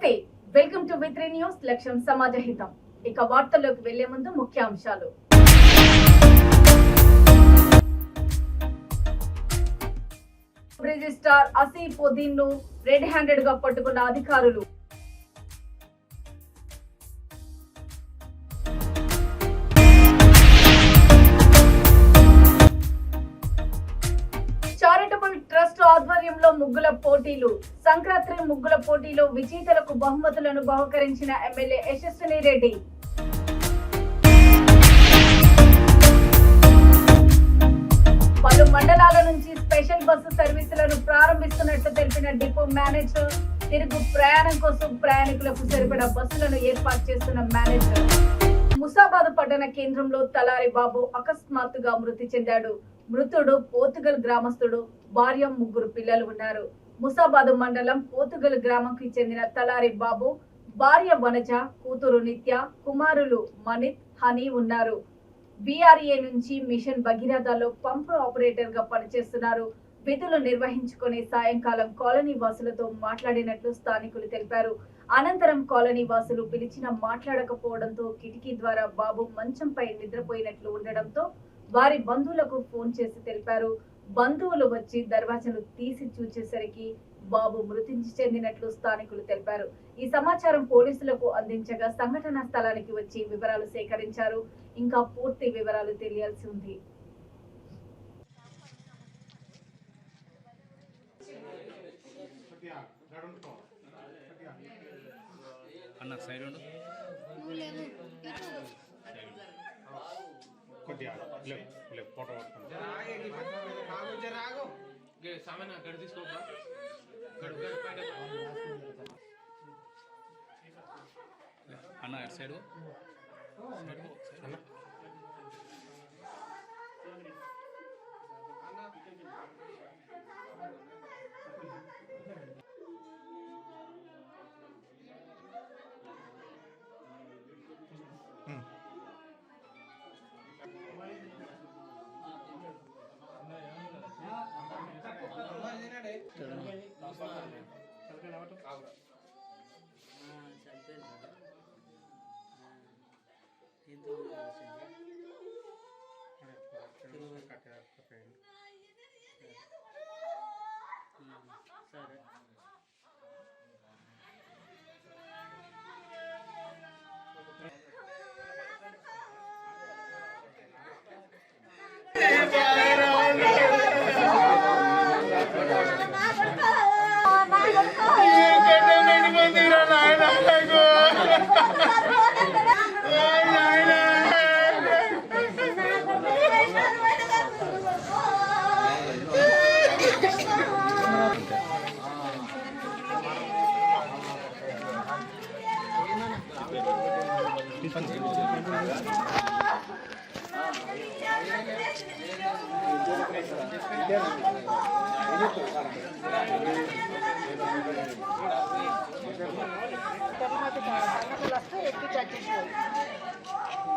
నమస్తే, welcome to వి3 news. లక్ష్యం సమాజ హితం. ఇక వార్తల్లోకి వెళ్లే ముందు ముఖ్యాంశాలు. రిజిస్ట్రార్ అసీఫుద్దీన్ ను రెడ్ హ్యాండెడ్ గా పట్టుకున్న అధికారులు. చారిటబుల్ ట్రస్ట్ ఆధ్వర్యంలో ముగ్గుల పోటీలు. సంక్రాంతి ముగ్గుల పోటీలో విజేతలకు బహుమతులను బహుకరించిన ఎమ్మెల్యే యశస్విని రెడ్డి. పలు మండలాల నుంచి స్పెషల్ బస్సు సర్వీసులను ప్రారంభిస్తున్నట్లు తెలిపిన డిపో మేనేజర్. తిరుగు ప్రయాణం కోసం ప్రయాణికులకు సరిపడా బస్సులను ఏర్పాటు చేస్తున్న మేనేజర్. ముసాబాద్ పట్టణ కేంద్రంలో తలారి బాబు అకస్మాత్తుగా మృతి చెందాడు. మృతుడు పోతుగల్ గ్రామస్తుడు. భార్య, ముగ్గురు పిల్లలు ఉన్నారు. ముసాబాద్ మండలం పోతుగల్ గ్రామంకి చెందిన తలారి బాబు భార్య వనజ, కూతురు నిత్య, కుమారులు మనిత్, హనీ ఉన్నారు. బీఆర్ఏ నుంచి మిషన్ భగీరథలో పంపు ఆపరేటర్ గా పనిచేస్తున్నారు. విధులు నిర్వహించుకునే సాయంకాలం కాలనీ వాసులతో మాట్లాడినట్లు స్థానికులు తెలిపారు. అనంతరం కాలనీ వాసులు పిలిచిన మాట్లాడకపోవడంతో కిటికీ ద్వారా బాబు మంచంపై నిద్రపోయినట్లు ఉండడంతో వారి బంధువులకు ఫోన్ చేసి తెలిపారు. బంధువులు వచ్చి దర్వాజాను తీసి చూచేసరికి బాబు మృతి చెందినట్లు స్థానికులు తెలిపారు. ఈ సమాచారం పోలీసులకు అందించగా సంఘటనా స్థలానికి వచ్చి వివరాలు సేకరించారు. ఇంకా పూర్తి వివరాలు తెలియాల్సి ఉంది. అన్న సైడ్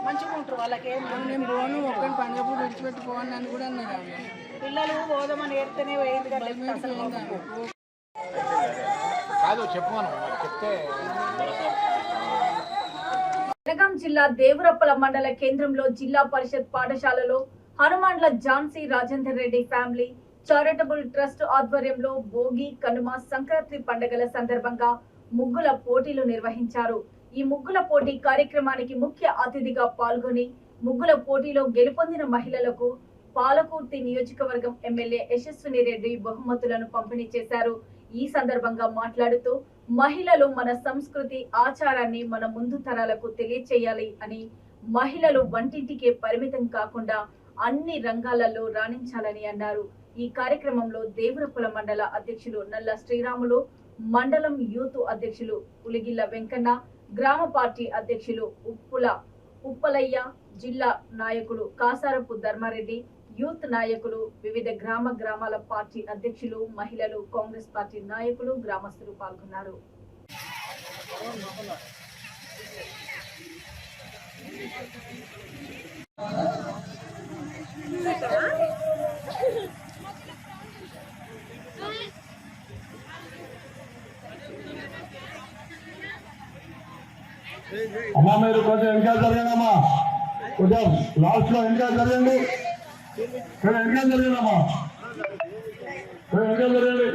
మంచిగా ఉంటారు. వాళ్ళకి నేను పోను ఒక్కని పండుగప్పుడు విడిచిపెట్టి పోను అని కూడా అన్నారు. పిల్లలు పోదామని ఏడితేనే వేయింది కాదు చెప్పమను చెప్తే. జనగాం జిల్లా దేవరప్పల మండల కేంద్రంలో జిల్లా పరిషత్ పాఠశాలలో హనుమాన్ల Jhansi Rajender Reddy family charitable trust ఆధ్వర్యంలో భోగి, కనుమ, సంక్రాంతి పండుగల సందర్భంగా ముగ్గుల పోటీలు నిర్వహించారు. ఈ ముగ్గుల పోటీ కార్యక్రమానికి ముఖ్య అతిథిగా పాల్గొని ముగ్గుల పోటీలో గెలుపొందిన మహిళలకు పాలకుర్తి నియోజకవర్గం ఎమ్మెల్యే యశస్విని రెడ్డి బహుమతులను పంపిణీ చేశారు. ఈ సందర్భంగా మాట్లాడుతూ మహిళలు మన సంస్కృతి, ఆచారాన్ని మన ముందు తరాలకు తెలియచేయాలి అని, మహిళలు వంటింటికే పరిమితం కాకుండా అన్ని రంగాలలో రాణించాలని అన్నారు. ఈ కార్యక్రమంలో దేవరప్పల మండల అధ్యక్షులు నల్ల శ్రీరాములు, మండలం యూత్ అధ్యక్షులు పులిగిల్ల వెంకన్న, గ్రామ పార్టీ అధ్యక్షులు ఉప్పలయ్య, జిల్లా నాయకులు కాసారపు ధర్మారెడ్డి, యూత్ నాయకులు, వివిధ గ్రామాల పార్టీ అధ్యక్షులు, మహిళలు, కాంగ్రెస్ పార్టీ నాయకులు, గ్రామస్తులు పాల్గొన్నారు. అమ్మా మీరు కొంచెం వెనకాల జరగండి అమ్మా, కొంచెం లాస్ట్ లో వెనకాల జరగండి, వెనకాల జరగండి అమ్మా, వెనకాల జరగండి.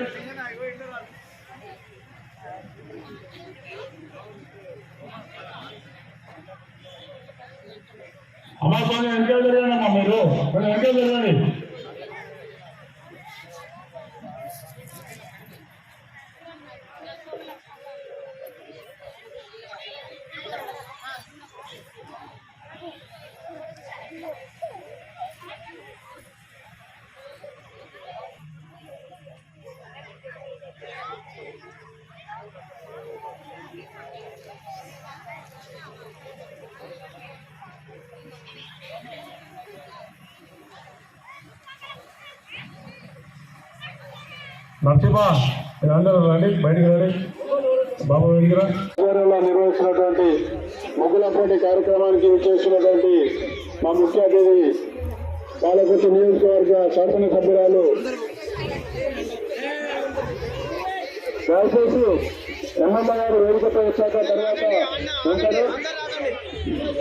అమ్మా కొంచెం వెనకాల జరగండి అమ్మా, మీరు కొంచెం వెనకాల జరగండి. నరసింహ అందరూ రండి, బయటికి రండి బాబు, బయటికి రా. నిర్వహిస్తున్నటువంటి ముగ్గుల పోటీ కార్యక్రమానికి చేస్తున్నటువంటి మా ముఖ్య అతిథి పాలకుర్తి నియోజకవర్గ శాసనసభ్యురాలు దయచేసి ఎమ్మెల్యే గారు వేదికపై వచ్చాక తర్వాత వెంటనే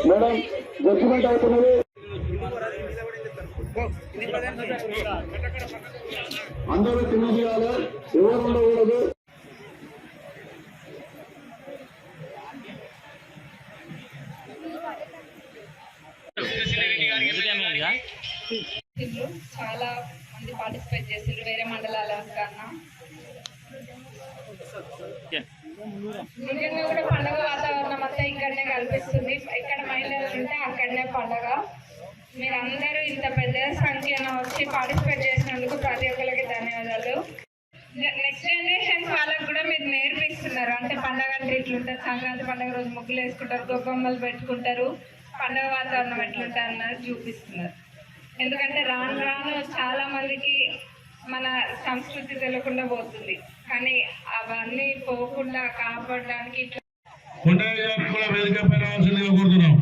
మేడం జడ్జిమెంట్ అవుతున్నది. అందరూ తినేయాలి, ఎవరు ఉండకూడదు. చాలా మంది పార్టిసిపేట్ చేసిండ్రు వేరే మండలాల కన్నా. నిజంగా కూడా పండుగ వాతావరణం అంతా ఇక్కడనే కనిపిస్తుంది. ఎక్కడ మహిళలు ఉంటే అక్కడనే పండుగ. మీరందరూ ఇంత పెద్ద సంఖ్యలో వచ్చి పార్టిసిపేట్ చేసినందుకు ప్రతి ఒక్కరికి ధన్యవాదాలు. నెక్స్ట్ జనరేషన్ వాళ్ళకు కూడా మీరు నేర్పిస్తున్నారు. అంటే పండుగ అంటే ఇట్లుంటుంది, సంక్రాంతి పండుగ రోజు ముగ్గులు వేసుకుంటారు, గొబ్బమ్మలు పెట్టుకుంటారు, పండుగ వాతావరణం ఎట్లుంటుంది అన్నది చూపిస్తున్నారు. ఎందుకంటే రాను రాను చాలా మందికి మన సంస్కృతి తెలియకుండా పోతుంది. కానీ అవన్నీ పోకుండా కాపాడడానికి ఇట్లా కూడా వేదికపై రావాల్సిందిగా కోరుతున్నాం.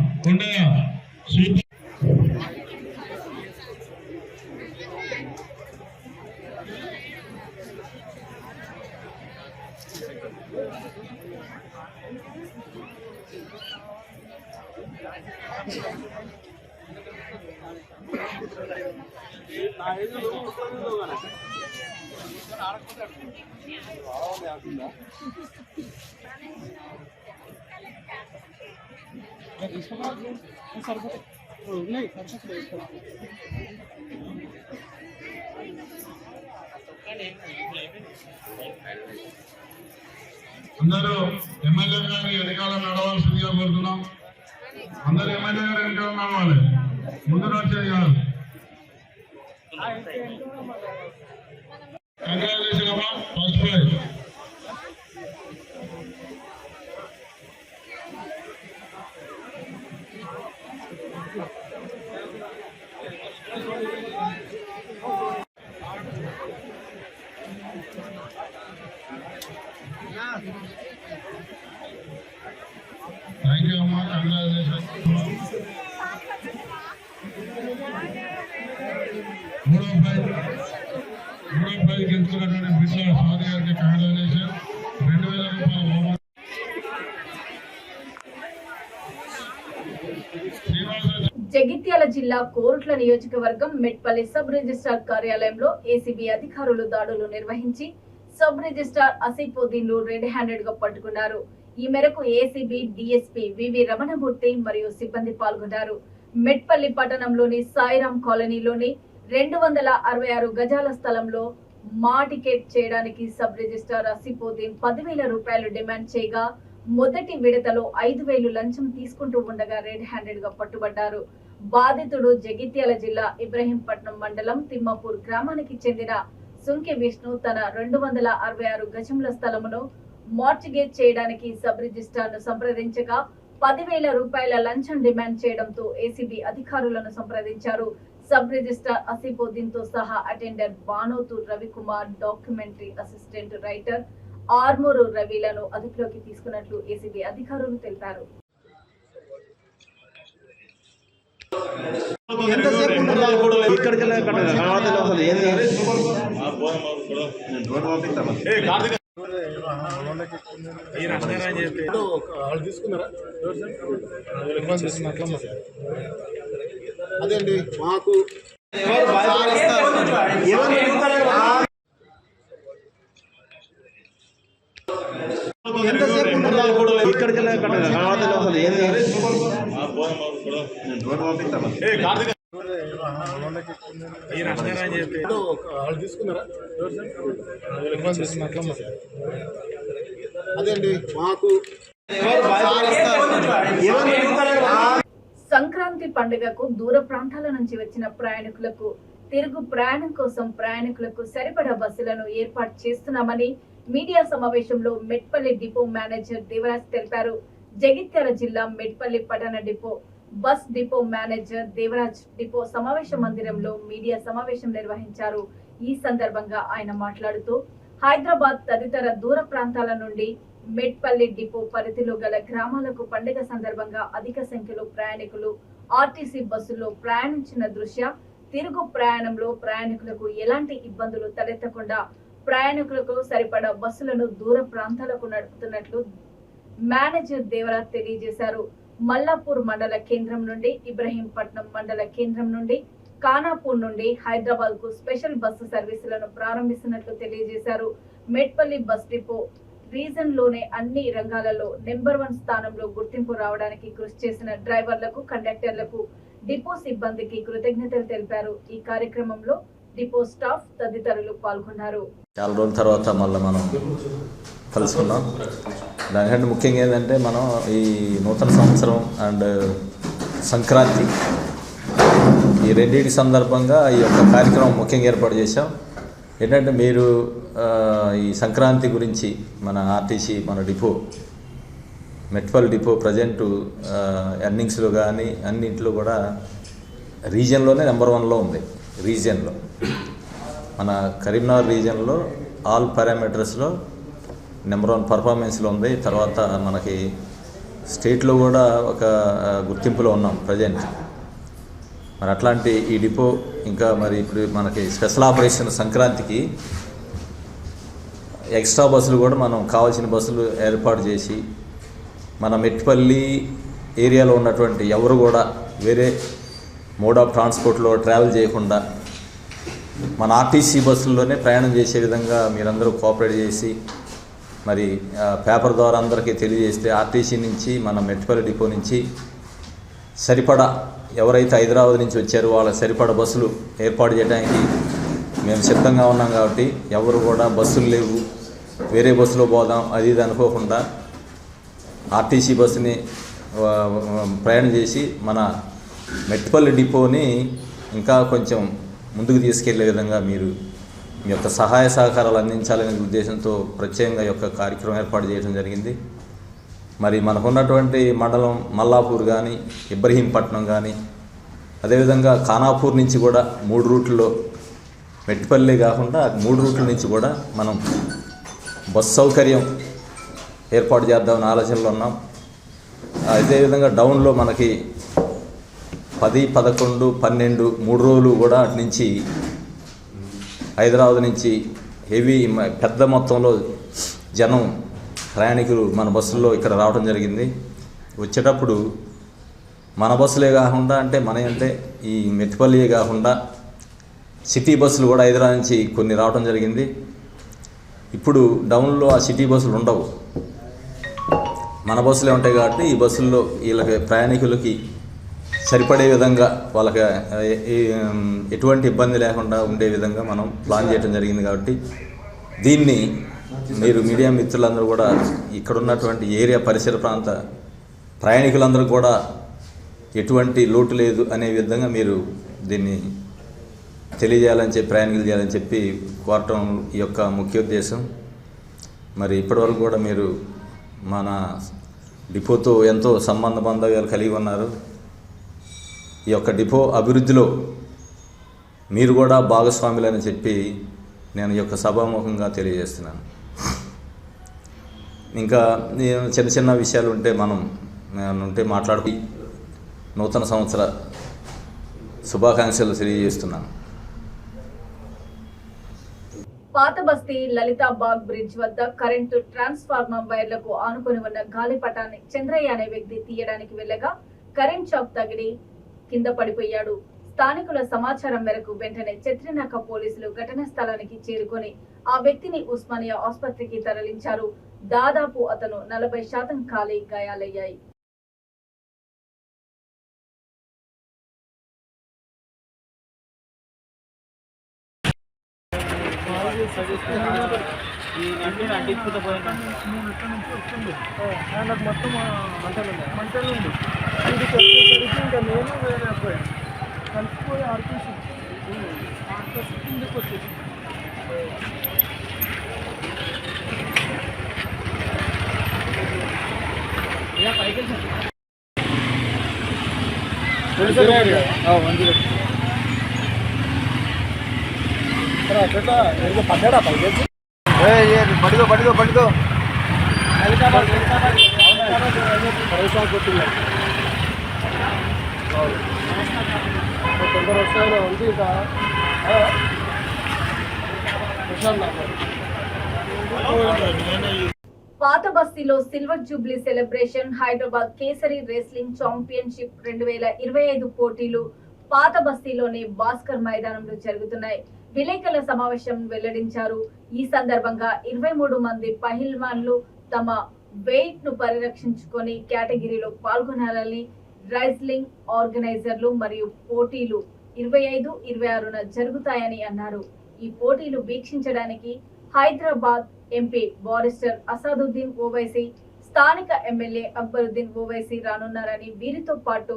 అందరూ ఎమ్మెల్యే గారి వెనకాల నడవాల్సిందిగా కోరుతున్నాం. అందరూ ఎమ్మెల్యే గారి వెనకాల నడవాలి, ముందు నడిచేది కాదు. కంగ్రాచులేషన్ అమ్మా, ఫస్ట్ ప్రైజ్. థ్యాంక్ యూ అమ్మా, కంగ్రాచులేషన్. మూడో ప్రైజ్ గెలుచుకున్నటువంటి బిడ్డ స్వాతి గారికి కంగ్రాచులేషన్. 2000 రూపాయల బహుమతి. జగిత్యాల జిల్లా కోరుట్ల నియోజకవర్గం మెట్పల్లి సబ్ రిజిస్ట్రార్ కార్యాలయంలో ఏసీబీ అధికారులు దాడులు నిర్వహించి సబ్ రిజిస్ట్రార్ అసీఫుద్దీన్ ను రెడ్ హ్యాండెడ్ గా పట్టుకున్నారు. ఈ మేరకు ఏసీబీ డీఎస్పీ వివి రమణమూర్తి మరియు సిబ్బంది పాల్గొన్నారు. మెట్పల్లి పట్టణంలోని సాయిరాం కాలనీలోని 266 గజాల స్థలంలో మాటికెట్ చేయడానికి సబ్ రిజిస్ట్రార్ అసీఫుద్దీన్ 10,000 రూపాయలు డిమాండ్ చేయగా మొదటి విడతలో 5,000 లంచం తీసుకుంటూ ఉండగా రెడ్ హ్యాండెడ్ గా పట్టుబడ్డారు. బాధితుడు జగిత్యాల జిల్లా ఇబ్రహీంపట్నం మండలం తిమ్మాపూర్ గ్రామానికి చెందిన సుంకి విష్ణు తన 266 గజముల స్థలమును మార్టిగేజ్ చేయడానికి సబ్ రిజిస్ట్రార్ ను సంప్రదించగా 10,000 రూపాయల లంచం డిమాండ్ చేయడంతో ఏసీబీ అధికారులను సంప్రదించారు. సబ్ రిజిస్ట్రార్ అసీఫుద్దీన్ తో సహా attender Banothu Ravikumar, documentary assistant writer Armoor రవిలను అదుపులోకి తీసుకున్నట్లు ఏసీబీ అధికారులు తెలిపారు. ఇక్కడికి అదే అండి మాకు తీసుకున్నారా అదే అండి మాకు సంక్రాంతి పండుగకు దూర ప్రాంతాల నుంచి వచ్చిన ప్రయాణికులకు తిరుగు ప్రయాణం కోసం ప్రయాణికులకు సరిపడా బస్సులను ఏర్పాటు చేస్తున్నామని మీడియా సమావేశంలో మెట్పల్లి డిపో మేనేజర్ దేవరాజ్ తెలిపారు. జగిత్యాల జిల్లా మెట్పల్లి పట్టణ bus depot manager Devaraj depot సమావేశ మందిరంలో మీడియా సమావేశం నిర్వహించారు. ఈ సందర్భంగా ఆయన మాట్లాడుతూ హైదరాబాద్ తదితర దూర ప్రాంతాల నుండి మెట్పల్లి డిపో పరిధిలో గల గ్రామాలకు పండుగ సందర్భంగా అధిక సంఖ్యలో ప్రయాణికులు ఆర్టీసీ బస్సుల్లో ప్రయాణించిన దృష్ట్యా తిరుగు ప్రయాణంలో ప్రయాణికులకు ఎలాంటి ఇబ్బందులు తలెత్తకుండా ప్రయాణికులకు సరిపడా బస్సులను దూర ప్రాంతాలకు నడుపుతున్నట్లు మేనేజర్ దేవరాజ్ తెలియజేశారు. మల్లాపూర్ మండల కేంద్రం నుండి ఇబ్రహీంపట్నం మండల కేంద్రం నుండి ఖానాపూర్ నుండి హైదరాబాద్ కు స్పెషల్ బస్సు సర్వీసులను ప్రారంభిస్తున్నట్లు తెలియజేశారు. మెట్పల్లి బస్ డిపో రీజన్ లోనే అన్ని రంగాలలో నెంబర్ 1 స్థానంలో గుర్తింపు రావడానికి కృషి చేసిన డ్రైవర్లకు, కండక్టర్లకు, డిపో సిబ్బందికి కృతజ్ఞతలు తెలిపారు. ఈ కార్యక్రమంలో డిపో స్టాఫ్ తదితరులు పాల్గొన్నారు. చాలా రోజుల తర్వాత మళ్ళీ మనం కలుసుకున్నాం. దానికంటే ముఖ్యంగా ఏంటంటే మనం ఈ నూతన సంవత్సరం అండ్ సంక్రాంతి ఈ రెండింటి సందర్భంగా ఈ యొక్క కార్యక్రమం ముఖ్యంగా ఏర్పాటు చేశాం. ఏంటంటే మీరు ఈ సంక్రాంతి గురించి మన ఆర్టీసీ మన డిపో మెట్పల్లి డిపో ప్రజెంటు ఎర్నింగ్స్లో కానీ అన్నింటిలో కూడా రీజియన్లోనే నెంబర్ 1లో ఉంది. రీజియన్లో మన కరీంనగర్ రీజియన్లో ఆల్ పారామీటర్స్లో నెంబర్ 1 పర్ఫార్మెన్స్లో ఉంది. తర్వాత మనకి స్టేట్లో కూడా ఒక గుర్తింపులో ఉన్నాం ప్రజెంట్. మరి అట్లాంటి ఈ డిపో ఇంకా మరి ఇప్పుడు మనకి స్పెషల్ ఆపరేషన్ సంక్రాంతికి ఎక్స్ట్రా బస్సులు కూడా మనం కావాల్సిన బస్సులు ఏర్పాటు చేసి మన మెట్పల్లి ఏరియాలో ఉన్నటువంటి ఎవరు కూడా వేరే మోడ్ ఆఫ్ ట్రాన్స్పోర్ట్లో ట్రావెల్ చేయకుండా మన ఆర్టీసీ బస్సుల్లోనే ప్రయాణం చేసే విధంగా మీరందరూ కోఆపరేట్ చేసి మరి పేపర్ ద్వారా అందరికీ తెలియజేస్తే ఆర్టీసీ నుంచి మన మెట్పల్లి డిపో నుంచి సరిపడా ఎవరైతే హైదరాబాద్ నుంచి వచ్చారో వాళ్ళ సరిపడా బస్సులు ఏర్పాటు చేయడానికి మేము సిద్ధంగా ఉన్నాం. కాబట్టి ఎవరు కూడా బస్సులు లేవు వేరే బస్సులో పోదాం అది ఇది అనుకోకుండా ఆర్టీసీ బస్సుని ప్రయాణం చేసి మన మెట్పల్లి డిపోని ఇంకా కొంచెం ముందుకు తీసుకెళ్లే విధంగా మీరు మీ యొక్క సహాయ సహకారాలు అందించాలనే ఉద్దేశంతో ప్రత్యేకంగా యొక్క కార్యక్రమం ఏర్పాటు చేయడం జరిగింది. మరి మనకున్నటువంటి మండలం మల్లాపూర్ కానీ ఇబ్రహీంపట్నం కానీ అదేవిధంగా ఖానాపూర్ నుంచి కూడా 3 రూట్లలో మెట్పల్లి కాకుండా 3 రూట్ల నుంచి కూడా మనం బస్ సౌకర్యం ఏర్పాటు చేద్దామని ఆలోచనలో ఉన్నాం. అదేవిధంగా డౌన్లో మనకి 10, 11, 12 3 రోజులు కూడా అటు నుంచి హైదరాబాద్ నుంచి హెవీ పెద్ద మొత్తంలో జనం ప్రయాణికులు మన బస్సుల్లో ఇక్కడ రావడం జరిగింది. వచ్చేటప్పుడు మన బస్సులే కాకుండా అంటే ఈ మెట్పల్లియే కాకుండా సిటీ బస్సులు కూడా హైదరాబాద్ నుంచి కొన్ని రావడం జరిగింది. ఇప్పుడు డౌన్లో ఆ సిటీ బస్సులు ఉండవు, మన బస్సులే ఉంటాయి. కాబట్టి ఈ బస్సుల్లో వీళ్ళకి ప్రయాణికులకి సరిపడే విధంగా వాళ్ళకి ఎటువంటి ఇబ్బంది లేకుండా ఉండే విధంగా మనం ప్లాన్ చేయడం జరిగింది. కాబట్టి దీన్ని మీరు మీడియా మిత్రులందరూ కూడా ఇక్కడ ఉన్నటువంటి ఏరియా పరిసర ప్రాంత ప్రయాణికులందరూ కూడా ఎటువంటి లోటు లేదు అనే విధంగా మీరు దీన్ని తెలియజేయాలని చెప్పి ప్రయాణికులు చేయాలని చెప్పి కోరటం ఈ యొక్క ముఖ్య ఉద్దేశం. మరి ఇప్పటివరకు కూడా మీరు మన డిపోతో ఎంతో సంబంధ బాంధవ్యాలు కలిగి ఉన్నారు. ఈ యొక్క డిపో అభివృద్ధిలో మీరు కూడా భాగస్వాములని చెప్పి నేను ఈ యొక్క సభాముఖంగా తెలియజేస్తున్నాను. ఇంకా చిన్న చిన్న విషయాలు ఉంటే మనం మాట్లాడుకు నూతన సంవత్సర శుభాకాంక్షలు తెలియజేస్తున్నాను. పాత బస్తీ లలితాబాగ్ బ్రిడ్జ్ వద్ద కరెంటు ట్రాన్స్ఫార్మర్ వైర్లకు ఆనుకొని ఉన్న గాలిపటాన్ని చంద్రయ్య అనే వ్యక్తి తీయడానికి వెళ్ళగా కరెంట్ షాక్ తగిలి కింద పడిపోయాడు. స్థానికుల సమాచారం మేరకు వెంటనే చెత్రినాక పోలీసులు ఘటనా స్థలానికి చేరుకొని ఆ వ్యక్తిని ఉస్మానియా ఆసుపత్రికి తరలించారు. దాదాపు అతను 40% ఖాళీ గాయాలయ్యాయి. కలిసిపోయి ఆర్టీసీ కిందకి వచ్చేసి పడ్డా పడిదో పడిదో పడిదో తొందర వస్తాయో ఉంది ఇక పాత బస్తీలో silver Jubilee celebration Hyderabad kesari wrestling championship 2025 పోటీలు పాత బస్తీలోని భాస్కర్ మైదానంలో జరుగుతున్నాయి. విలేకరుల సమావేశం వెల్లడించారు. ఈ సందర్భంగా 23 మంది పహిల్వాన్లు తమ వెయిట్ ను పరిరక్షించుకొని కేటగిరీలో పాల్గొనాలని రెస్లింగ్ ఆర్గనైజర్లు మరియు పోటీలు 25-26న జరుగుతాయని అన్నారు. ఈ పోటీలు వీక్షించడానికి హైదరాబాద్ ఎంపీ బారిస్టర్ అసాదుద్దీన్ ఓవైసీ, స్థానిక ఎమ్మెల్యే అక్బరుద్దీన్ ఓవైసీ రానున్నారని, వీరితో పాటు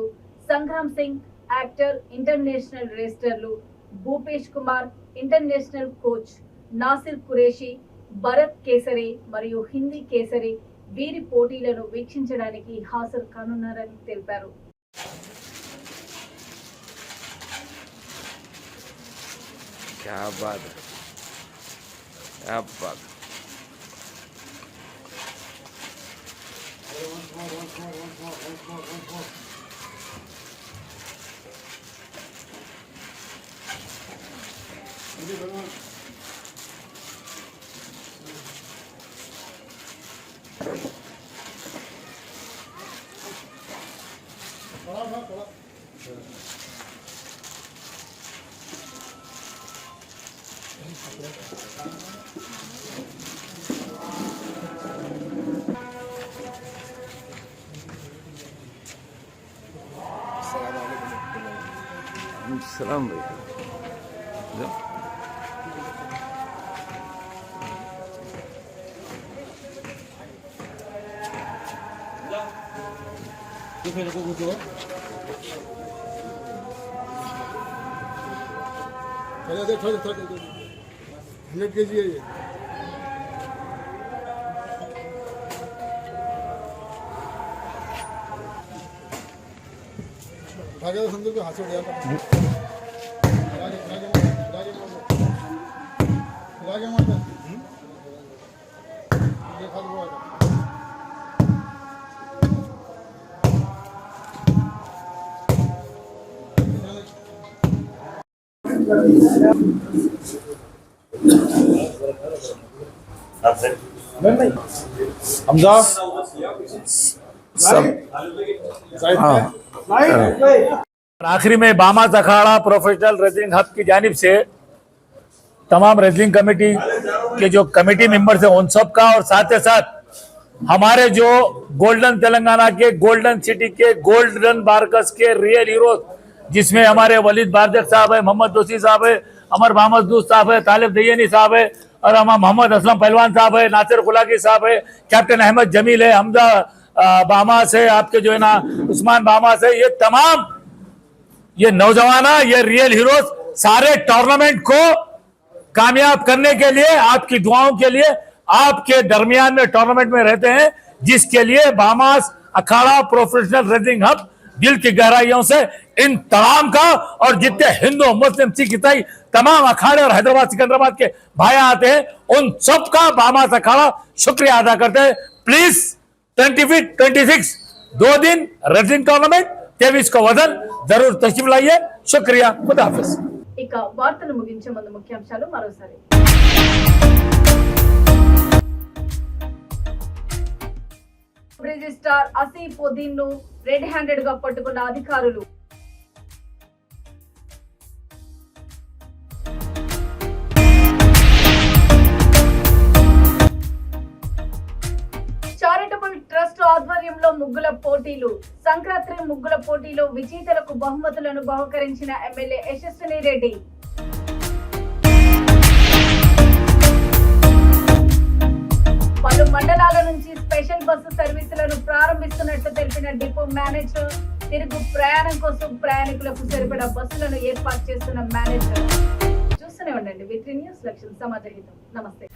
సంగ్రామ్ సింగ్ యాక్టర్, ఇంటర్నేషనల్ రేస్టర్లు భూపేష్ కుమార్, ఇంటర్నేషనల్ కోచ్ నాసిర్ కురేషి, భరత్ కేసరి మరియు హిందీ కేసరి వీరి పోటీలను వీక్షించడానికి హాజరు కానున్నారని తెలిపారు. क्या बात है, क्या बात है। सलाम भाई। थोड़े 100 kg है ये। भागे तो संदूक हाथ छोड़ दिया था। आगे मार दे। ये खाली हुआ है। हमजा आखिरी में बामास अखाड़ा प्रोफेशनल रेसलिंग हब की जानिब से तमाम रेसलिंग कमेटी के जो कमेटी मेंबर्स हैं उन सब का और साथ ही साथ हमारे जो गोल्डन तेलंगाना के गोल्डन सिटी के गोल्डन बारकस के रियल हीरोज जिसमें हमारे वलीद बारदक साहब है, मोहम्मद दोसी साहब है, अमर बामसदूस साहब है, तालिब दयनी साहब है और हमारा मोहम्मद असलम पहलवान साहब है, नासिर खुलाकी साहब है, कैप्टन अहमद जमील है, हमजा बामास है, आपके जो है ना उस्मान बामास है, ये तमाम ये नौजवान ये रियल हीरोज सारे टूर्नामेंट को कामयाब करने के लिए आपकी दुआओं के लिए आपके दरमियान में टूर्नामेंट में रहते हैं, जिसके लिए बामास अखाड़ा प्रोफेशनल रेसलिंग हब दिल की गहराइयों से इन तमाम का और जितने हिंदू मुस्लिम सिख ईसाई तमाम अखाड़े और हैदराबाद सिकंदराबाद के भाई आते हैं उन सब का बामास अखाड़ा शुक्रिया अदा करते हैं। प्लीज 26 2 दिन रेसलिंग टूर्नामेंट 23 को वजन जरूर तशरीफ लाइए। शुक्रिया, खुदा हाफिज। ఇక వార్తలు ముగించే ముందు ముఖ్యాంశాలు మరోసారి రిజిస్ట్రార్ ఆసిఫుద్దీన్ ను రెడ్ హ్యాండెడ్ గా పట్టుకున్న అధికారులు. చారిటబుల్ ట్రస్ట్ ఆధ్వర్యంలో ముగ్గుల పోటీలు. సంక్రాంతి ముగ్గుల పోటీలో విజేతలకు బహుమతులను బహుకరించిన ఎమ్మెల్యే యశస్విని రెడ్డి. పలు మండలాల నుంచి స్పెషల్ బస్సు సర్వీసులను ప్రారంభిస్తున్నట్లు తెలిపిన డిపో మేనేజర్. తిరుగు ప్రయాణం కోసం ప్రయాణికులకు సరిపడా బస్సులను ఏర్పాటు చేస్తున్న మేనేజర్. చూస్తూనే ఉండండి V3 న్యూస్. లక్ష్యం సమాధానం. నమస్తే.